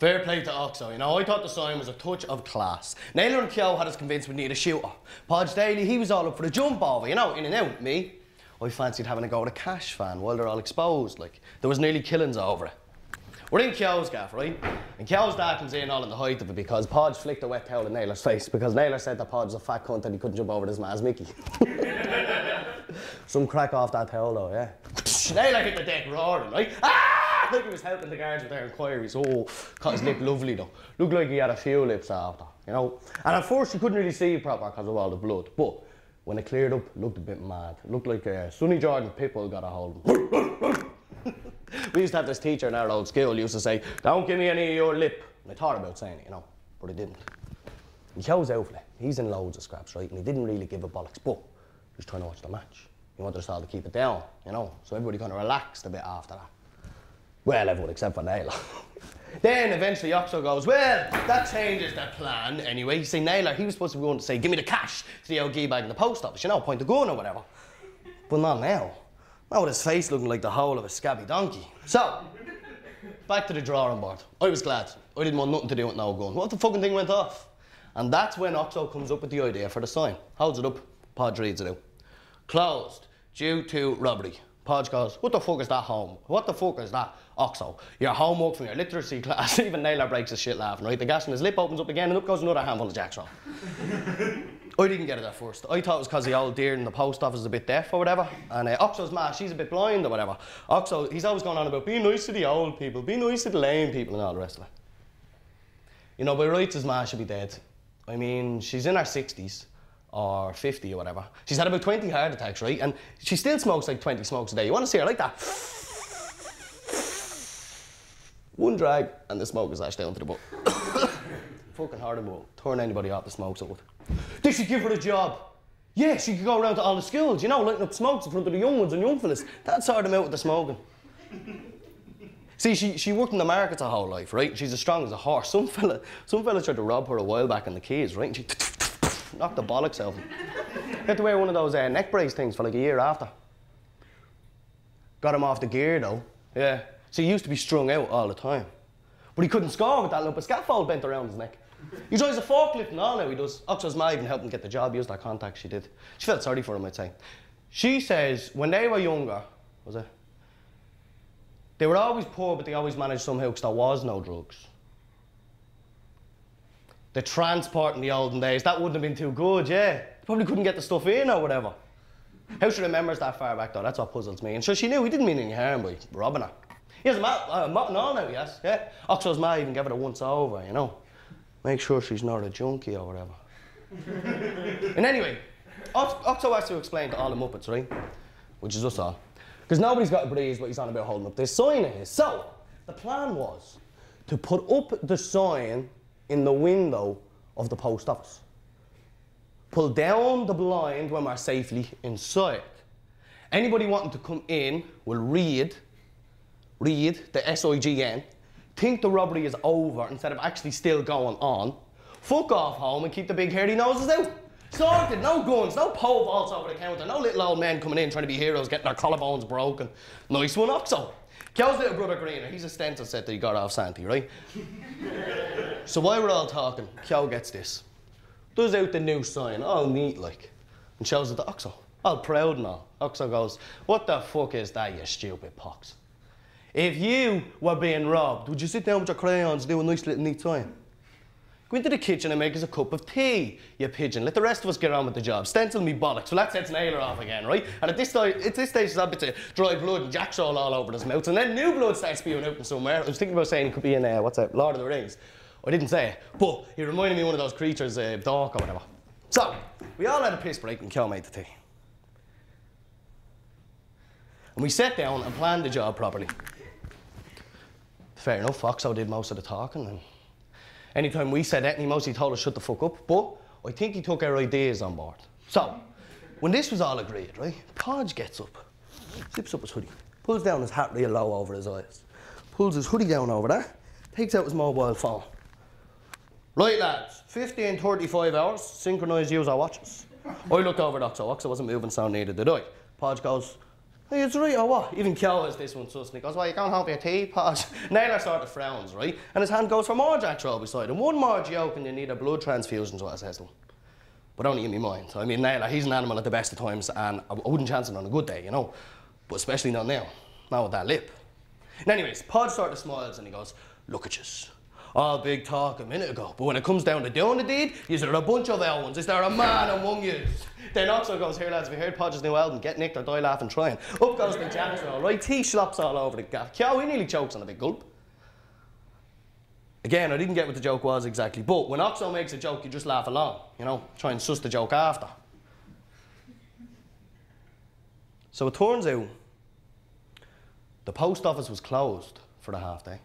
Fair play to Oxo, you know, I thought the sign was a touch of class. Naylor and Kyo had us convinced we need a shooter. Podge Daly, he was all up for the jump over, you know, in and out. Me, I fancied having a go at a Cash fan while they're all exposed, like. There was nearly killings over it. We're in Kyo's gaff, right? And Kyo's dad comes in all in the height of it because Podge flicked a wet towel in Naylor's face because Naylor said that Podge was a fat cunt and he couldn't jump over his man's Mickey. Some crack off that towel though, yeah. Naylor hit the deck roaring, right? Ah! Like he was helping the guards with their inquiries. Oh, cut his lip lovely though. Looked like he had a few lips after, you know. And at first you couldn't really see proper because of all the blood. But when it cleared up, it looked a bit mad. It looked like Sonny Jordan Pitbull got a hold of him. We used to have this teacher in our old school who used to say, don't give me any of your lip. And I thought about saying it, you know, but I didn't. And Kyo's out for it. He's in loads of scraps, right? And he didn't really give a bollocks, but he was trying to watch the match. He wanted us all to keep it down, you know, so everybody kind of relaxed a bit after that. Well, everyone except for Naylor. Then eventually Oxo goes, well, that changes the plan anyway. You see, Naylor, he was supposed to be going to say, give me the cash to the old gee bag in the post office, you know, point the gun or whatever. But not now. Not with his face looking like the whole of a scabby donkey. So, back to the drawing board. I was glad. I didn't want nothing to do with no gun. What if the fucking thing went off? And that's when Oxo comes up with the idea for the sign. Holds it up, Podge reads it out. Closed, due to robbery. Podge goes, what the fuck is that home? What the fuck is that, Oxo? Your homework from your literacy class. Even Naylor breaks his shit laughing, right? The gas in his lip opens up again and up goes another handful of jacks roll. I didn't get it at first. I thought it was because the old dear in the post office is a bit deaf or whatever. And Oxo's ma, she's a bit blind or whatever. Oxo, he's always going on about being nice to the old people, be nice to the lame people and all the rest of it. You know, by rights his ma should be dead. I mean, she's in her 60s. Or 50 or whatever. She's had about 20 heart attacks, right? And she still smokes like 20 smokes a day. You want to see her like that? One drag and the smoke is ashed down to the butt. Fucking horrible. Turn anybody off the smokes out. They should give her a job. Yeah, she could go around to all the schools, you know, lighting up smokes in front of the young ones and young fellas. That'd sort them out with the smoking. See, she worked in the markets her whole life, right? She's as strong as a horse. Some fella tried to rob her a while back in the keys, right? And she knocked the bollocks out of him. He had to wear one of those neck brace things for like a year after. Got him off the gear though, yeah. So he used to be strung out all the time. But he couldn't score with that lump of scaffold bent around his neck. He drives a forklift and all now, he does. Oxo's ma even helped him get the job, used that contact she did. She felt sorry for him, I'd say. She says when they were younger, was it? They were always poor, but they always managed somehow because there was no drugs. The transport in the olden days, that wouldn't have been too good, yeah. They probably couldn't get the stuff in or whatever. How she remembers that far back though, that's what puzzles me. And so she knew he didn't mean any harm by robbing her. He has a mop and all now, yes, yeah. Oxo's ma even gave it a once over, you know. Make sure she's not a junkie or whatever. And anyway, Oxo has to explain to all the Muppets, right? Which is us all. Because nobody's got a breeze what he's on about holding up this sign of his. So, the plan was to put up the sign in the window of the post office. Pull down the blind when we're safely inside. Anybody wanting to come in will read the S-I-G-N, think the robbery is over instead of actually still going on, fuck off home and keep the big hairy noses out. Sorted, no guns, no pole vaults over the counter, no little old men coming in trying to be heroes getting their collarbones broken. Nice one, Oxo. Kyo's little brother Greener, he's a stencil set that he got off Santi, right? So while we're all talking, Kyo gets this. Does out the new sign, all neat like, and shows it to Oxo. All proud and all. Oxo goes, what the fuck is that, you stupid pox? If you were being robbed, would you sit down with your crayons and do a nice little neat sign? Go into the kitchen and make us a cup of tea, you pigeon. Let the rest of us get on with the job. Stencil me bollocks. Well, that sets Naylor off again, right? And at this stage, there's a bit of dry blood and jackstraw all over his mouth. And then new blood starts spewing out from somewhere. I was thinking about saying he could be in, what's that, Lord of the Rings. I didn't say it, but he reminded me of one of those creatures, Dork or whatever. So, we all had a piss break and Kyo made the tea. And we sat down and planned the job properly. Fair enough, Oxo did most of the talking, and anytime we said anything, he mostly told us shut the fuck up, but I think he took our ideas on board. So, when this was all agreed, right, Podge gets up, zips up his hoodie, pulls down his hat real low over his eyes, pulls his hoodie down over there, takes out his mobile phone. Right, lads, 15:35 hours, synchronised use our watches. I looked over at Oxo. Oxo wasn't moving, so neither did I. Podge goes, Hey, it's right or what? Even Kyo has this one sus, and he goes, well, you can't help your tea, Podge. Naylor sort of frowns, right? And his hand goes for more Jack Troll beside him. One more joke and you need a blood transfusion, is what I says to him. But only in my mind. I mean, Naylor, he's an animal at the best of times, and I wouldn't chance it on a good day, you know? But especially not now. Not with that lip. And anyways, Podge sort of smiles and he goes, look at yous. All big talk a minute ago, but when it comes down to doing the deed, yous are a bunch of L ones. Is there a man among yous? Then Oxo goes, here lads, we heard Podge's new album, get nicked or die laughing trying. Up goes the Jack Troll, right? Tea slops all over the gaff. Kyo, he nearly chokes on a big gulp. Again, I didn't get what the joke was exactly, but when Oxo makes a joke, you just laugh along, you know? Try and suss the joke after. So it turns out, the post office was closed for the half day.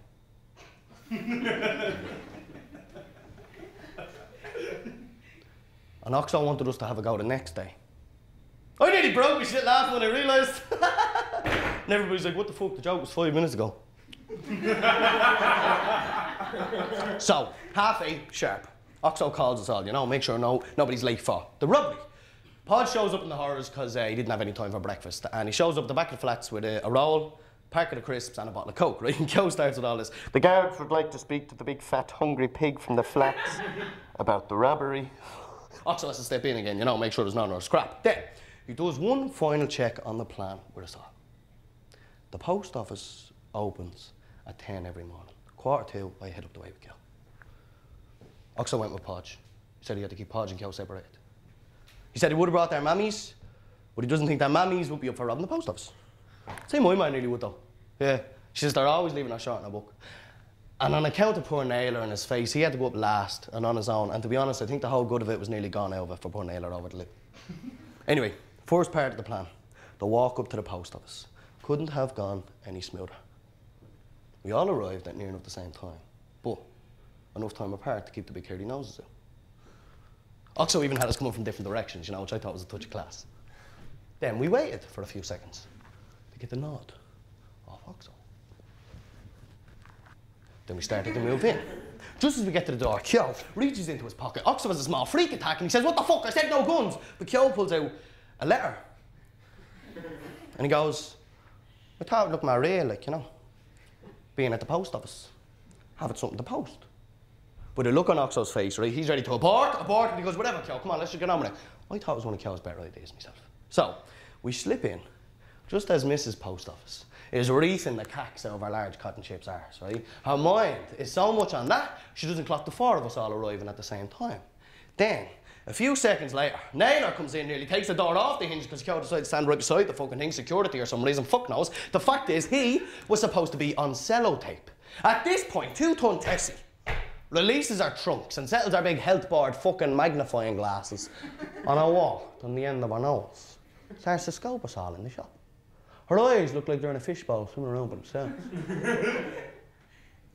And Oxo wanted us to have a go the next day. I nearly broke my shit laughing when I realised. And everybody's like, what the fuck, the joke was 5 minutes ago. So, 8:30 sharp. Oxo calls us all, you know, make sure nobody's late for the robbery. Podge shows up in the horrors because he didn't have any time for breakfast. And he shows up at the back of the flats with a roll, packet of crisps and a bottle of Coke, right? And Kyo starts with all this. The guards would like to speak to the big fat hungry pig from the flats about the robbery. Oxo has to step in again, you know, make sure there's none or scrap. Then, he does one final check on the plan with us all. The post office opens at 10 every morning. 1:45, I head up the way with Kyo. Oxo went with Podge. He said he had to keep Podge and Kyo separated. He said he would have brought their mammies, but he doesn't think their mammies would be up for robbing the post office. Same my man nearly would though. Yeah. She says they're always leaving her short in a book. And on account of poor Naylor and his face, he had to go up last and on his own. And to be honest, I think the whole good of it was nearly gone out of it for poor Naylor over the lip. Anyway, first part of the plan. The walk up to the post office. Couldn't have gone any smoother. We all arrived at near enough the same time, but enough time apart to keep the big hairy noses out. Oxo even had us coming from different directions, you know, which I thought was a touch of class. Then we waited for a few seconds to get the nod off Oxo. Then we started to move in. Just as we get to the door, Kyo reaches into his pocket. Oxo has a small freak attack and he says, what the fuck, I said no guns. But Kyo pulls out a letter. And he goes, I thought it looked more real, like, you know, being at the post office, having something to post. With a look on Oxo's face, right, he's ready to abort, and he goes, whatever, Kyo, come on, let's just get on with it. I thought it was one of Kyo's better ideas myself. So, we slip in, just as Mrs. Post Office is wreathing the cacks out of our large cotton chips arse, right? Her mind is so much on that, she doesn't clock the four of us all arriving at the same time. Then, a few seconds later, Naylor comes in nearly, takes the door off the hinge because Kyo decided to stand right beside the fucking thing, security or some reason, fuck knows. The fact is, he was supposed to be on sellotape. At this point, 2-ton Tessie releases our trunks and settles our big health board fucking magnifying glasses on a wall on the end of our nose. Starts to scope us all in the shop. Her eyes look like they're in a fishbowl swimming around by themselves.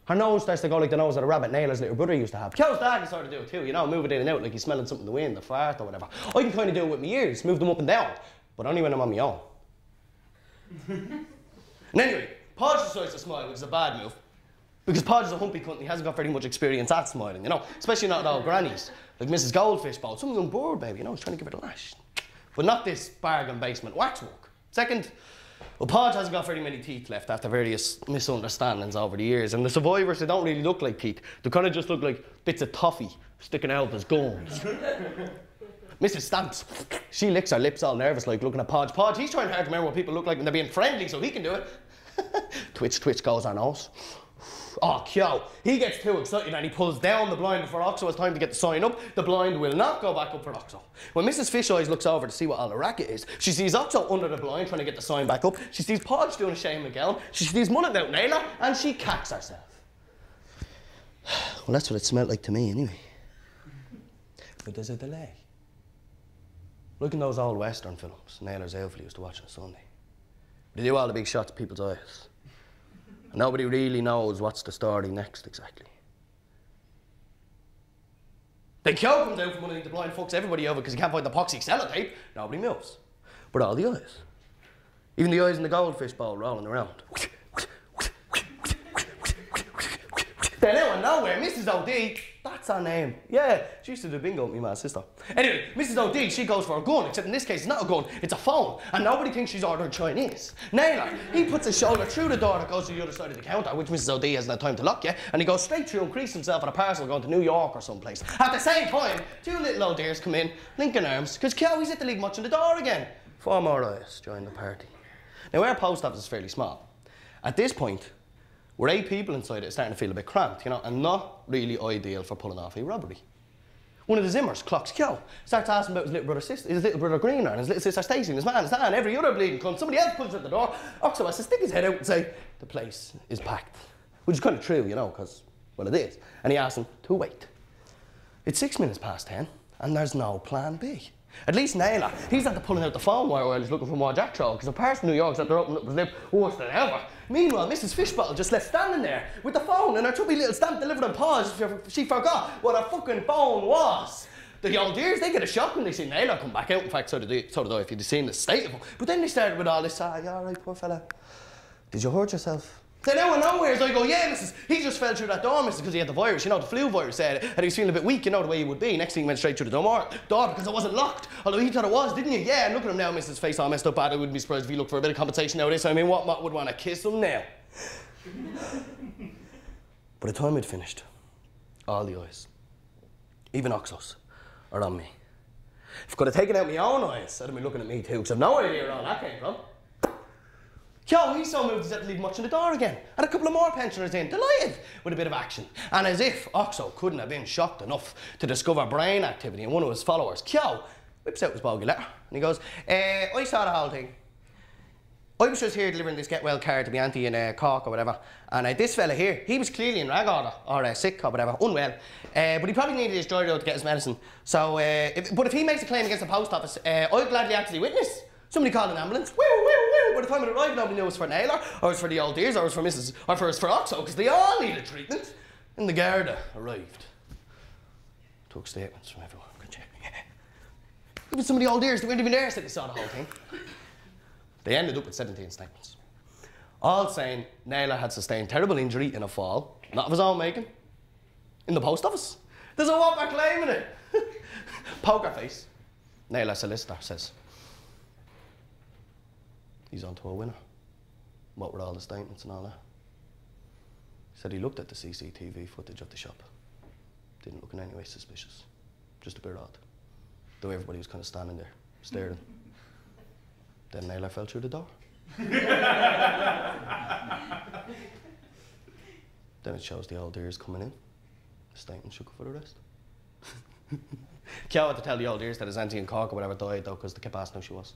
Her nose starts to go like the nose of a rabbit Naylor's little brother used to have. Kyo's dad can sort of do it too, you know, move it in and out like he's smelling something in the wind, a fart or whatever. I can kind of do it with my ears, move them up and down, but only when I'm on my own. And anyway, Podge decides to smile, which is a bad move. Because Podge is a humpy cunt and he hasn't got very much experience at smiling, you know, especially not at all grannies. Like Mrs. Goldfish Bowl, some of them bored, baby, you know, he's trying to give it a lash. But not this bargain basement waxwork. Second, well, Podge hasn't got very many teeth left after various misunderstandings over the years, and the survivors, they don't really look like teeth. They kind of just look like bits of toffee sticking out as gums. Mrs. Stamps, she licks her lips all nervous like looking at Podge. Podge, he's trying hard to remember what people look like when they're being friendly so he can do it. Twitch, twitch goes our nose. Oh, Kyo, he gets too excited and he pulls down the blind before Oxo has time to get the sign up. The blind will not go back up for Oxo. When Mrs. Fish Eyes looks over to see what all the racket is, she sees Oxo under the blind trying to get the sign back up. She sees Podge doing a Shane McGowan. She sees mullet out Naylor and she cacks herself. Well, that's what it smelled like to me anyway. But there's a delay. Look in those old Western films Naylor's Elfie used to watch on a Sunday. They do all the big shots of people's eyes. Nobody really knows what's the story next exactly. Then Kyo comes out from underneath the blind, fucks everybody over because he can't find the epoxy sellotape. Nobody moves. But all the eyes. Even the eyes in the goldfish bowl rolling around. Then out of nowhere, Mrs. O'D, that's her name. Yeah, she used to do bingo with me, my sister. Anyway, Mrs. O'D, she goes for a gun, except in this case it's not a gun, it's a phone. And nobody thinks she's ordering Chinese. Naylor, he puts his shoulder through the door that goes to the other side of the counter, which Mrs. O'D hasn't had time to lock yet, and he goes straight through and creases himself on a parcel going to New York or someplace. At the same time, two little old dears come in, linking arms, because Chloe's at the league much in the door again. 4 more eyes join the party. Now, our post office is fairly small. At this point, we're 8 people inside it, starting to feel a bit cramped, you know, and not really ideal for pulling off a robbery. One of the Zimmers clocks Kyo, starts asking about his little brother sister, his little brother Greener, and his little sister Stacey, and his man, and every other bleeding cunt. Somebody else pulls at the door. Oxo has to stick his head out and say, the place is packed. Which is kind of true, you know, because, well, it is. And he asks him to wait. It's 6 minutes past 10, and there's no plan B. At least Naylor, he's after pulling out the phone while he's looking for more Jack Troll, because the person in New York's after opening up his lip worse than ever. Meanwhile, Mrs. Fishbottle just left standing there with the phone and her chubby little stamp delivered on pause. She forgot what her fucking phone was. The old dears, they get a shock when they see Naylor come back out. In fact, so did I if you'd seen the state of him. But then they started with all this, you all right, poor fella? Did you hurt yourself? Then out of nowhere, I go, yeah, Mrs. He just fell through that door, Mrs. because he had the virus, you know, the flu virus, and he was feeling a bit weak, you know, the way he would be. Next thing he went straight through the door because it wasn't locked. Although he thought it was, didn't you? Yeah, and look at him now, Mrs. Face all messed up bad. I wouldn't be surprised if he looked for a bit of compensation nowadays. I mean, what Matt would want to kiss him now? By the time I'd finished, all the eyes, even Oxos, are on me. If I could have taken out my own eyes, I'd have been looking at me too, because I've no idea where all that came from. Yo, he so moved he's had to leave much in the door again. And a couple of more pensioners in, delighted with a bit of action. And as if Oxo couldn't have been shocked enough to discover brain activity in one of his followers, Kyo whips out his bogey letter and he goes, I saw the whole thing. I was just here delivering this get well card to my auntie in Cork or whatever, and this fella here, he was clearly in rag order, or sick or whatever, unwell, but he probably needed his joy road to get his medicine. So, but if he makes a claim against the post office, I'd gladly act as a witness. Somebody called an ambulance. Woo, woo, woo. By the time it arrived, nobody knew it was for Naylor, or it was for the old dears, or it was for Mrs. or it was for Oxo, because they all needed treatment. And the Garda arrived. Took statements from everyone. Even some of the old dears that weren't even there said they saw the whole thing. They ended up with 17 statements. All saying Naylor had sustained terrible injury in a fall, not of his own making, in the post office. There's a whopper claiming it. Poker face. Naylor solicitor says, he's on to a winner. What were all the statements and all that? He said he looked at the CCTV footage of the shop. Didn't look in any way suspicious. Just a bit odd. Though everybody was kind of standing there, staring. Then Naylor fell through the door. Then it shows the old dears coming in. The statement shook for the rest. Kyo had to tell the old dears that his auntie in Cork or whatever died though, because they kept asking who she was.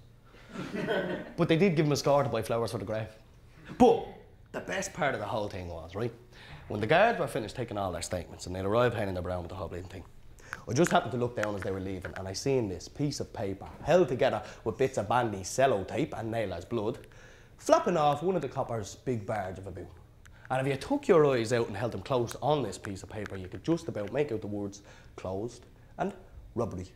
But they did give him a score to buy flowers for the grave. But the best part of the whole thing was, right, when the guards were finished taking all their statements and they'd arrived hanging their brown with the whole bleeding thing, I just happened to look down as they were leaving and I seen this piece of paper held together with bits of bandy sellotape and Naylor's blood flapping off one of the coppers' big barge of a boot. And if you took your eyes out and held them close on this piece of paper, you could just about make out the words closed and robbery.